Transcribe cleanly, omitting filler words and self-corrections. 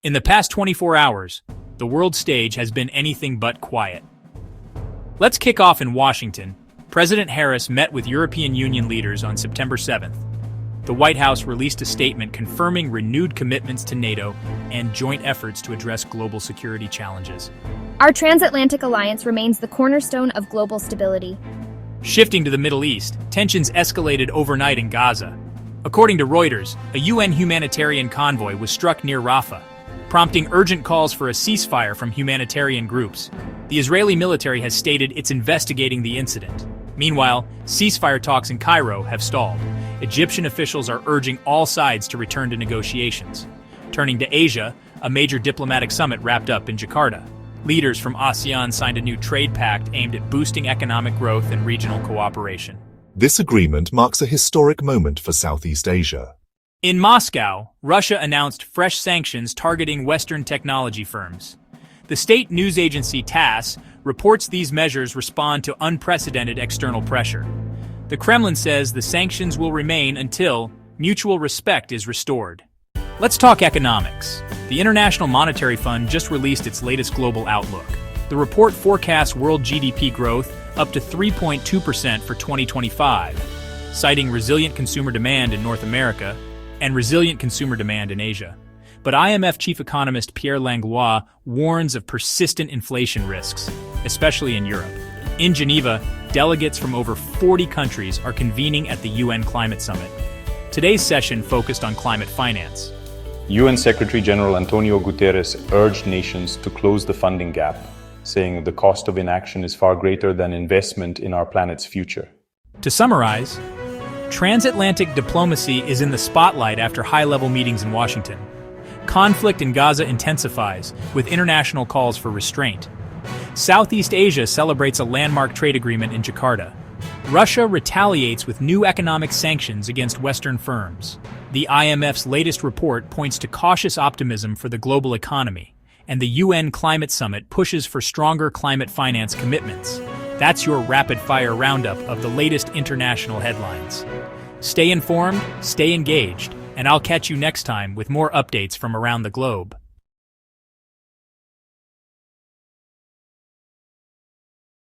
In the past 24 hours, the world stage has been anything but quiet. Let's kick off in Washington. President Harris met with European Union leaders on September 7th. The White House released a statement confirming renewed commitments to NATO and joint efforts to address global security challenges. Our transatlantic alliance remains the cornerstone of global stability. Shifting to the Middle East, tensions escalated overnight in Gaza. According to Reuters, a UN humanitarian convoy was struck near Rafah, prompting urgent calls for a ceasefire from humanitarian groups. The Israeli military has stated it's investigating the incident. Meanwhile, ceasefire talks in Cairo have stalled. Egyptian officials are urging all sides to return to negotiations. Turning to Asia, a major diplomatic summit wrapped up in Jakarta. Leaders from ASEAN signed a new trade pact aimed at boosting economic growth and regional cooperation. This agreement marks a historic moment for Southeast Asia. In Moscow, Russia announced fresh sanctions targeting Western technology firms. The state news agency TASS reports these measures respond to unprecedented external pressure. The Kremlin says the sanctions will remain until mutual respect is restored. Let's talk economics. The International Monetary Fund just released its latest global outlook. The report forecasts world GDP growth up to 3.2% for 2025, citing resilient consumer demand in North America and resilient consumer demand in Asia. But IMF chief economist Pierre Langlois warns of persistent inflation risks, especially in Europe. In Geneva, delegates from over 40 countries are convening at the UN Climate Summit. Today's session focused on climate finance. UN Secretary-General Antonio Guterres urged nations to close the funding gap, saying the cost of inaction is far greater than investment in our planet's future. To summarize, transatlantic diplomacy is in the spotlight after high-level meetings in Washington. Conflict in Gaza intensifies, with international calls for restraint. Southeast Asia celebrates a landmark trade agreement in Jakarta. Russia retaliates with new economic sanctions against Western firms. The IMF's latest report points to cautious optimism for the global economy, and the UN Climate Summit pushes for stronger climate finance commitments. That's your rapid-fire roundup of the latest international headlines. Stay informed, stay engaged, and I'll catch you next time with more updates from around the globe.